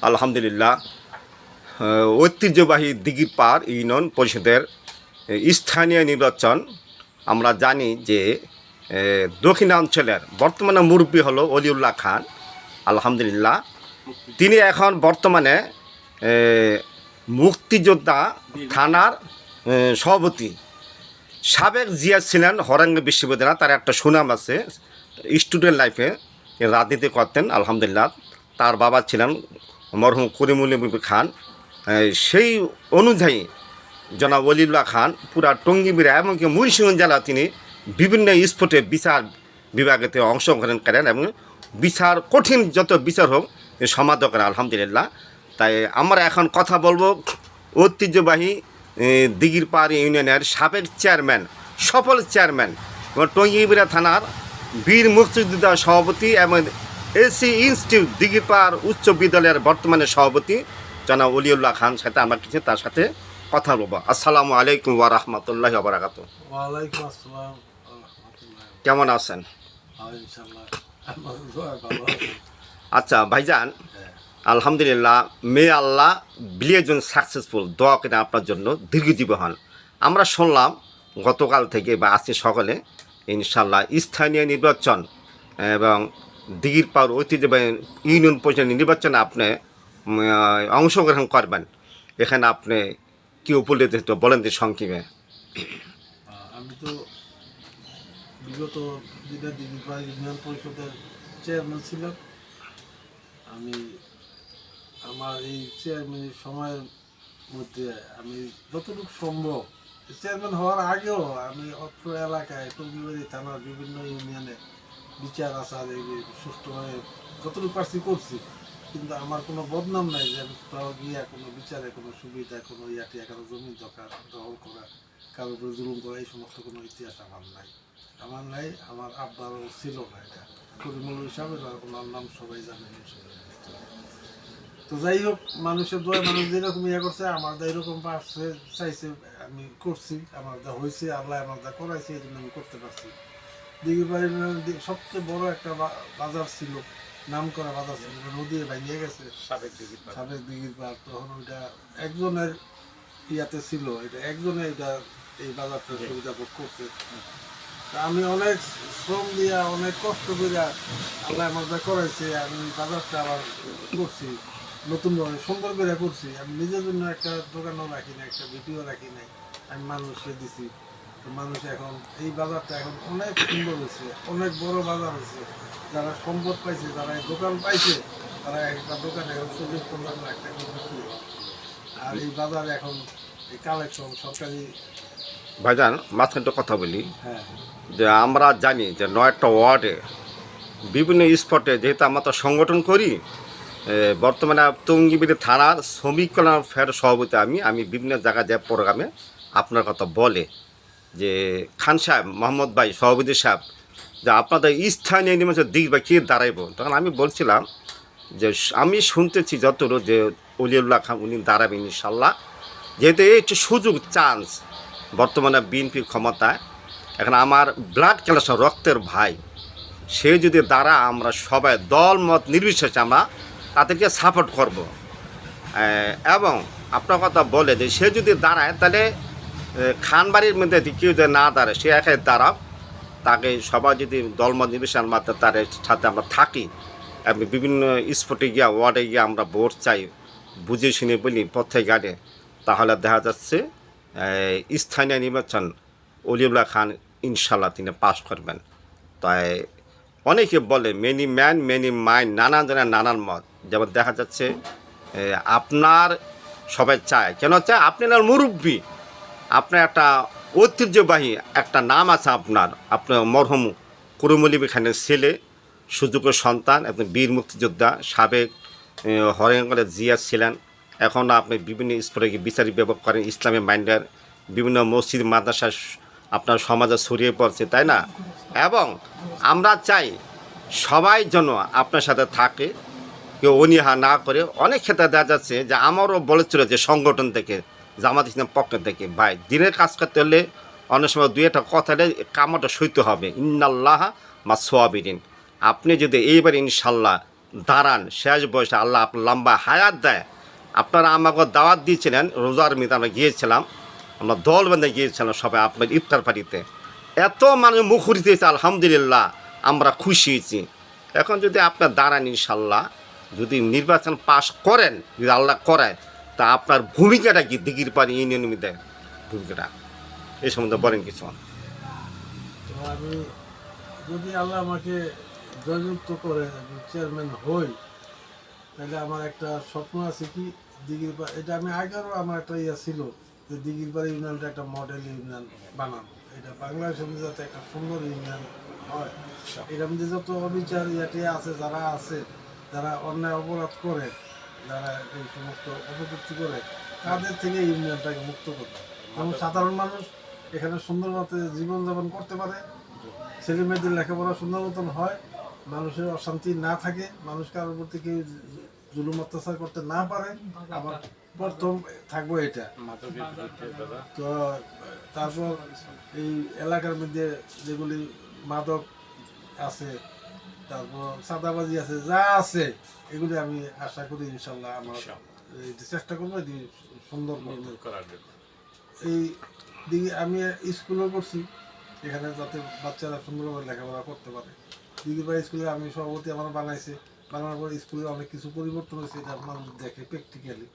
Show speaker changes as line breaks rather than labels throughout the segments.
আলহামদুলিল্লাহ ঐতিহ্যবাহী দিঘিপাড় ইউনিয়ন পরিষদের স্থানীয় নির্বাচন আমরা জানি যে দক্ষিণাঞ্চলের বর্তমানে মুরব্বী হলো অলিউল্লাহ খান। আলহামদুলিল্লাহ তিনি এখন বর্তমানে মুক্তিযোদ্ধা থানার সভাপতি। সাবেক জিয়া ছিলেন হরাঙ্গা বিশ্ববিদ্যালয়, তার একটা সুনাম আছে স্টুডেন্ট লাইফে, রাজনীতি করতেন। আলহামদুলিল্লাহ তার বাবা ছিলেন মরহুম করিমুল খান। সেই অনুযায়ী জনাব অলিউল্লাহ খান পুরা টঙ্গীবিরা এমনকি মুন্সিগঞ্জ জেলা তিনি বিভিন্ন স্পটে বিচার বিভাগেতে অংশগ্রহণ করেন এবং বিচার কঠিন যত বিচার হোক সমাধান করেন। আলহামদুলিল্লাহ তাই আমরা এখন কথা বলবো ঐতিহ্যবাহী দিঘিপাড় ইউনিয়নের সাবেক চেয়ারম্যান, সফল চেয়ারম্যান এবং টঙ্গীবিরা থানার বীর মুক্তিযোদ্ধা সভাপতি এবং এসি ইনস্টিটিউট দিঘিপাড় উচ্চ বিদ্যালয়ের বর্তমানে সভাপতি জনাব অলিউল্লাহ খান সাথে আমরা কিছু তার সাথে কথা বলবো। আসসালামু আলাইকুম ওয়া রাহমাতুল্লাহি ওয়া বারাকাতুহু।
ওয়ালাইকুম আসসালাম।
কেমন আছেন? আচ্ছা ভাইজান, আলহামদুলিল্লাহ মে আল্লাহ বিলিয়জন সাকসেসফুল, দোয়া করে আপনার জন্য দীর্ঘজীবী হন। আমরা শুনলাম গতকাল থেকে বা আজকে সকালে ইনশাল্লাহ স্থানীয় নির্বাচন এবং দিঘিপাড় ঐতিহ্যবাহী ইউনিয়ন পরিষদ নির্বাচনে আপনি অংশগ্রহণ করবেন। এখানে আপনি কী উপলব্ধি বলেন যে সংক্ষেপে।
আমি তো বিগত দিনে দিঘিপাড় ইউনিয়ন পরিষদের চেয়ারম্যান ছিলাম। আমি আমার এই চেয়ারম্যানের সময়ের মধ্যে আমি যতটুকু সম্ভব, চেয়ারম্যান হওয়ার আগেও আমি অত্র এলাকায় টঙ্গীবাড়ি থানার বিভিন্ন ইউনিয়নে বিচার আচার সুষ্ঠুভাবে যতটুকু পারছি করছি, কিন্তু আমার কোনো বদনাম নাই যে আমি কোথাও গিয়ে কোনো বিচারে কোনো সুবিধা কোনো ইয়াটিয়া কারো জমি দখল করা, কারোর উপরে জুলুম করা, এই সমস্ত কোনো ইতিহাস আমার নাই। আমার আব্বারও ছিল না এটা। করিমুল হিসাবে ওনার নাম সবাই জানে। তো যাই হোক, মানুষের দোয়া মানুষ যেরকম ইয়ে করছে আমার দা এরকম পারছে চাইছে আমি করছি, আমার দা হয়েছে, আল্লাহ আমার দা করাইছে, এই জন্য আমি করতে পারছি। দিঘিপাড় সবচেয়ে বড় একটা বাজার ছিল, নাম করা বাজার ছিল, নদী ভাঙিয়ে গেছে সাবেক দিঘিপাড়। তখন ওইটা একজনের ইয়াতে ছিল, এটা একজনে এটা এই বাজারটা সুবিধা ভোগ করছে। আমি অনেক শ্রম দিয়া অনেক কষ্ট করে আল্লাহ আমার যা করাইছে, আমি বাজারটা আবার করছি নতুনভাবে সুন্দর করে করছি। আমি নিজের জন্য একটা দোকানও রাখি না, একটা ভিডিও রাখি নাই, আমি মানুষকে দিছি। তো মানুষ এখন এই বাজারটা এখন অনেক সুন্দর হয়েছে, অনেক বড় বাজার হয়েছে। যারা সম্পদ পাইছে, যারা এই দোকান পাইছে, তারা একটা দোকানে এখন 40-50 লাখ টাকা বিক্রি হয়। আর এই বাজারে এখন এই কালেকশন সরকারি।
ভাইজান মাঝখানটা কথা বলি,
হ্যাঁ,
যে আমরা জানি যে 9টা ওয়ার্ডে বিভিন্ন স্পটে যেহেতু আমরা তো সংগঠন করি, বর্তমানে টঙ্গীবাড়ি থানার শ্রমিক কল্যাণ ফেয়ার সভাপতি আমি বিভিন্ন জায়গায় যে প্রোগ্রামে আপনার কথা বলে যে খান সাহেব মোহাম্মদ ভাই সভাপতি সাহেব যে আপনাদের স্থানীয় নির্বাচন দিক বা কে দাঁড়াইব, তখন আমি বলছিলাম যে আমি শুনতেছি যতটুকু যে অলিউল্লাহ খান উনি দাঁড়াবেন ইনশাল্লাহ, যেহেতু এই একটু সুযোগ চান্স বর্তমানে বিএনপি ক্ষমতায়। এখন আমার ব্লাড কালেকশন রক্তের ভাই, সে যদি দাঁড়া আমরা সবাই দল মত নির্বিশেষে আমরা তাদেরকে সাপোর্ট করব। এবং আপনার কথা বলে যে সে যদি দাঁড়ায় তাহলে খানবাড়ির মধ্যে কেউ যদি না দাঁড়ায়, সে একাই দাঁড়াব, তাকে সবাই যদি দলমত নির্বিশেষে মাত্রা তার সাথে আমরা থাকি এবং বিভিন্ন স্পটে গিয়া ওয়ার্ডে গিয়ে আমরা ভোট চাই বুঝে শুনে বলি পথে গাড়ে, তাহলে দেখা যাচ্ছে স্থানীয় নির্বাচন অলিউল্লাহ খান ইনশাল্লাহ তিনি পাস করবেন। তাই অনেকে বলে মেনি ম্যান মেনি মাইন্ড, নানান জনের নানান মত। যেমন দেখা যাচ্ছে আপনার সবাই চায়, কেন চায়? আপনি না মুরব্বী, আপনার একটা ঐতিহ্যবাহী একটা নাম আছে আপনার মরহুম করিমুল খানের ছেলে, সুযোগ্য সন্তান, এবং বীর মুক্তিযোদ্ধা, সাবেক হরিয়াঙ্গলের জিয়া ছিলেন। এখন আপনি বিভিন্ন স্পটে বিচারিক বিভাগ করেন, ইসলামী মাইন্ডের বিভিন্ন মসজিদ মাদ্রাসা আপনার সমাজে ছড়িয়ে পড়ছে, তাই না? এবং আমরা চাই সবাই যেন আপনার সাথে থাকে, কেউ অনীহা না করে। অনেক ক্ষেত্রে দেখা যাচ্ছে যে আমারও বলেছিল যে সংগঠন থেকে, জামাত ইসলাম পক্ষ থেকে, ভাই দিনের কাজ করতে হলে অনেক সময় দুই একটা কথা হলে কামটা সইতে হবে, ইন্নাল্লাহ মা সাবিরিন। আপনি যদি এইবার ইনশাল্লাহ দাঁড়ান, শেষ বয়সে আল্লাহ আপনার লম্বা হায়াত দেয়। আপনারা আমাকে দাওয়াত দিয়েছিলেন, রোজার মিতে আমরা গিয়েছিলাম, আমরা দল বেঁধে গিয়েছিলাম সবাই আপনার ইফতার পার্টিতে। এত মানুষ মুখরিত হয়েছে, আলহামদুলিল্লাহ আমরা খুশি হয়েছি। এখন যদি আপনার দাঁড়ান, ইনশাল্লাহ যদি নির্বাচন পাশ করেন, যদি আল্লাহ করায়, তা আপনার ভূমিকাটা কি দিঘির পাড়ি ইউনিয়ন মিতে ভূমিকাটা এই সম্বন্ধে বলেন কিছু।
তো আমি যদি আল্লাহ আমাকে জয়যুক্ত করে আমি চেয়ারম্যান হই, তাহলে আমার একটা স্বপ্ন আছে কি, এটা আমি আগেরও আমার একটা ইয়ে ছিল যে দিঘিরপাড়ি ইউনিয়নটা একটা মডেল ইউনিয়ন বানাবো। এটা বাংলাদেশের মধ্যে যাতে একটা সুন্দর ইউনিয়ন হয়, এটার মধ্যে যত অবিচার ইয়াটি আছে, যারা আছে, যারা অন্যায় অপরাধ করে, যারা এই সমস্ত অপকীর্তি করে, তাদের থেকে ইউনিয়নটাকে মুক্ত করবে এবং সাধারণ মানুষ এখানে সুন্দরভাবে জীবনযাপন করতে পারে, ছেলে মেয়েদের লেখাপড়া সুন্দর মতন হয়, মানুষের অশান্তি না থাকে, মানুষ কারোর প্রতি কেউ জুলুম অত্যাচার করতে না পারে। আবার প্রথম থাকবো এটা। তো তারপর এই এলাকার মধ্যে যেগুলি মাদক আছে, তারপর সাদাবাজি আছে, যা আছে এগুলি আমি আশা করি ইনশাল্লাহ আমার চেষ্টা করবো সুন্দর করার জন্য। এই দিকে আমি স্কুলও করছি, এখানে যাতে বাচ্চারা সুন্দরভাবে লেখাপড়া করতে পারে। দিঘিরপাড়ি স্কুলে আমি সভাপতি আমার বানাইছে, বানানোর পর স্কুলে অনেক কিছু পরিবর্তন হয়েছে, এটা মানুষ দেখে প্র্যাকটিক্যালি।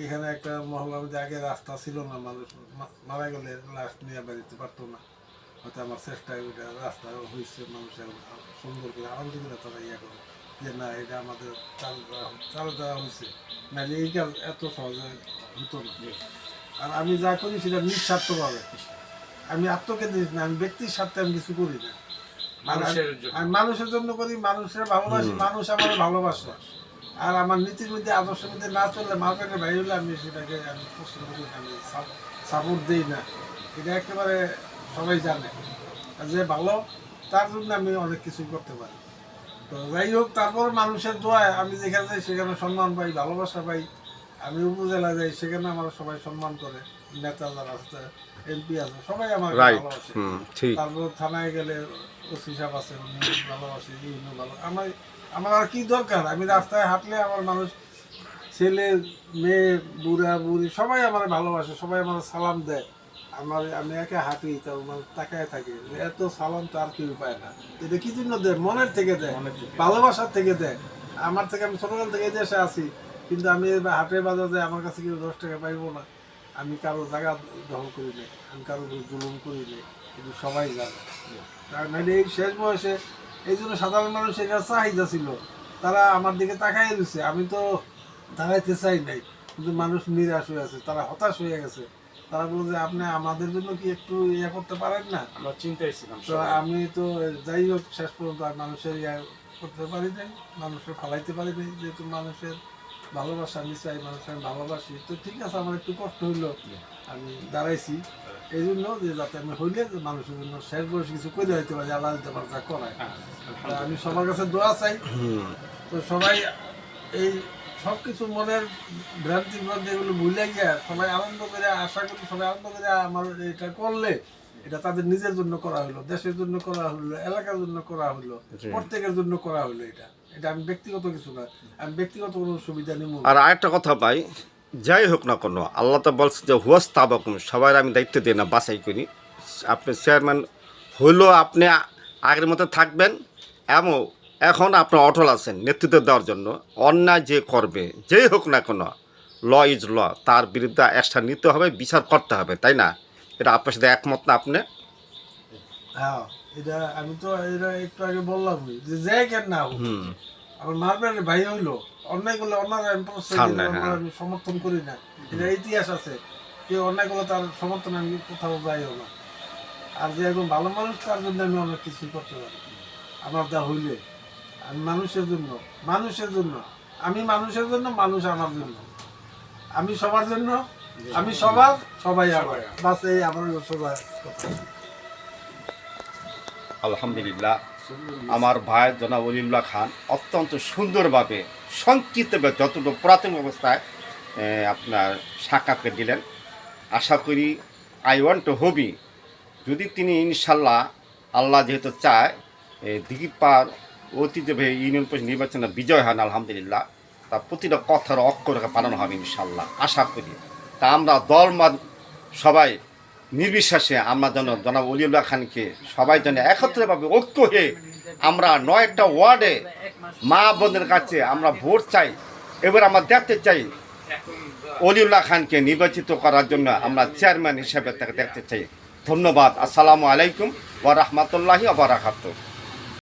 এখানে একটা মহল্লার মধ্যে আগে রাস্তা ছিল না, মানুষ মারা গেলে লাশ নিয়ে বেরোতে পারতো না, হয়তো আমার চেষ্টায় ওইটা রাস্তা হয়েছে, মানুষ এখন সুন্দর করে আনন্দ করে তারা ইয়ে করে যে না এটা আমাদের চালু দেওয়া হয়েছে, নাহলে এই কাজ এত সহজে হতো না। আর আমি যা করি সেটা নিঃস্বার্থভাবে, আমি আত্মকেন্দ্রিক না, আমি ব্যক্তির স্বার্থে আমি কিছু করি না, আমি মানুষের জন্য করি, মানুষের ভালোবাসি, মানুষ আমার ভালোবাসে। আর আমার নীতির মধ্যে আদর্শের মধ্যে না চললে, মার্কেটের বাইরে হলে আমি সেটাকে আমি পছন্দ করি, আমি সাপোর্ট দিই না, এটা একেবারে সবাই জানে। আর যে ভালো তার জন্য আমি অনেক কিছুই করতে পারি। তো যাই হোক, তারপর মানুষের দোয়ায় আমি যেখানে যাই সেখানে সম্মান পাই, ভালোবাসা পাই। আমি উপজেলা যাই, সেখানে আমার সবাই সম্মান করে, নেতা যারা আছে, এমপি আছে, সবাই আমার ভালোবাসে। তারপর থানায় গেলে ওসি সাহেব আছে, উনি ভালোবাসে, ইউনিও ভালো। আমার আর কি দরকার, আমি রাস্তায় হাঁটলে আমার মানুষ, ছেলে মেয়ে বুড়া বুড়ি সবাই আমার ভালোবাসে, সবাই আমার সালাম দেয়। আমি একা হাঁটি, তার মানে তাকায় থাকে, এত সালাম তো আর কেউ পায় না। এটা কি জন্য দেয়? মনের থেকে দেয়, ভালোবাসার থেকে দেয়। আমার থেকে, আমি ছোটকাল থেকে এই দেশে আছি, কিন্তু আমি হাটে বাজারে আমার কাছে কেউ 10 টাকা পাইবো না। আমি কারো জায়গা দখল করি নাই, আমি কারো জুলুম করি নাই, কিন্তু সবাই জানে। তার মানে এই শেষ বয়সে এই জন্য সাধারণ মানুষ এটা চাহিদা ছিল, তারা আমার দিকে তাকাই দিচ্ছে, আমি তো দাঁড়াইতে চাই নাই, কিন্তু মানুষ নিরাশ হয়ে আছে, তারা হতাশ হয়ে গেছে। তারা বলছে যে আপনি আমাদের জন্য কি একটু ইয়ে করতে পারেন না?
আমরা চিন্তায় ছিলাম।
তো আমি তো যাই হোক শেষ পর্যন্ত আর মানুষের ইয়ে করতে পারি নাই, মানুষের ফালাইতে পারি নাই, যেহেতু মানুষের ভালোবাসা আমি চাই, মানুষের ভালোবাসি। তো ঠিক আছে, আমার একটু কষ্ট হইলো, আমি দাঁড়াইছি এই জন্য যে যাতে আমি হইলে যে মানুষের জন্য শেষ বয়সে কিছু করে দিতে পারি, আল্লাহ দিতে পারে যা করায়। আমি সবার কাছে দোয়া চাই। তো সবাই এই সব কিছু মনের ভ্রান্তি এগুলো ভুলে গিয়ে সবাই আনন্দ করে, আশা করি সবাই আনন্দ করে আমার এটা করলে এটা তাদের নিজের জন্য করা হলো, দেশের জন্য করা হলো, এলাকার জন্য করা হলো, প্রত্যেকের জন্য করা হলো। এটা আমি ব্যক্তিগত কিছু না, আমি ব্যক্তিগত কোনো সুবিধা নিব।
আর আরেকটা কথা ভাই, যাই হোক না কোনো, আল্লাহ তো বলছে যে হুয়াস তাবাকুম, সবাই আমি দায়িত্ব দিই না, বাছাই করি। আপনি চেয়ারম্যান হইলেও আপনি আগের মতো থাকবেন, এখন আপনার অটল আছেন নেতৃত্ব দেওয়ার জন্য। অন্যায় যে করবে, যেই হোক না কোনো, ল ইজ ল, তার বিরুদ্ধে অ্যাকশন নিতে হবে, বিচার করতে হবে, তাই না? এটা আপনার সাথে একমত না আপনি?
হ্যাঁ, এটা আমি তো এটা একটু আগে বললাম যে কেন না হোক, আমার মারবেন ভাই হইলো, অন্যায় করলে অন্যায় আমি সমর্থন করি না, এটা ইতিহাস আছে। কেউ অন্যায় করলে তার সমর্থন আমি কোথাও যাইও না। আর যে একজন ভালো মানুষ, তার জন্য আমি অনেক কিছুই করতে পারি। আমার যা হইলে আমি মানুষের জন্য, আমি মানুষের জন্য, মানুষ আমার জন্য, আমি সবার জন্য, আমি সবার, সবাই আমার, বাস এই আমার সবাই।
আলহামদুলিল্লাহ, আমার ভাই জনাব ওলিউল্লাহ খান অত্যন্ত সুন্দরভাবে সংক্ষিপ্তভাবে যতটুকু পুরাতন অবস্থায় আপনার সাক্ষাৎকে দিলেন। আশা করি আই ওয়ান্ট টু হবি, যদি তিনি ইনশাল্লাহ আল্লাহ যেহেতু চায় দিঘির পাড় ঐতিহ্যবাহী ইউনিয়ন পরিষদ নির্বাচনে বিজয় হন আলহামদুলিল্লাহ। তা প্রতিটা কথার অক্ষরকে পালন হবে ইনশাল্লাহ আশা করি। তা আমরা দলমত সবাই নির্বিশ্বাসে আমরা যেন জনাব অলিউল্লাহ খানকে সবাই যেন একত্রিতভাবে ঐক্য হয়ে আমরা 9টা ওয়ার্ডে মা বোনদের কাছে আমরা ভোট চাই। এবার আমরা দেখতে চাই অলিউল্লাহ খানকে নির্বাচিত করার জন্য আমরা চেয়ারম্যান হিসেবে তাকে দেখতে চাই। ধন্যবাদ। আসসালামু আলাইকুম ওয়া রাহমাতুল্লাহি ওয়া বারাকাতুহু।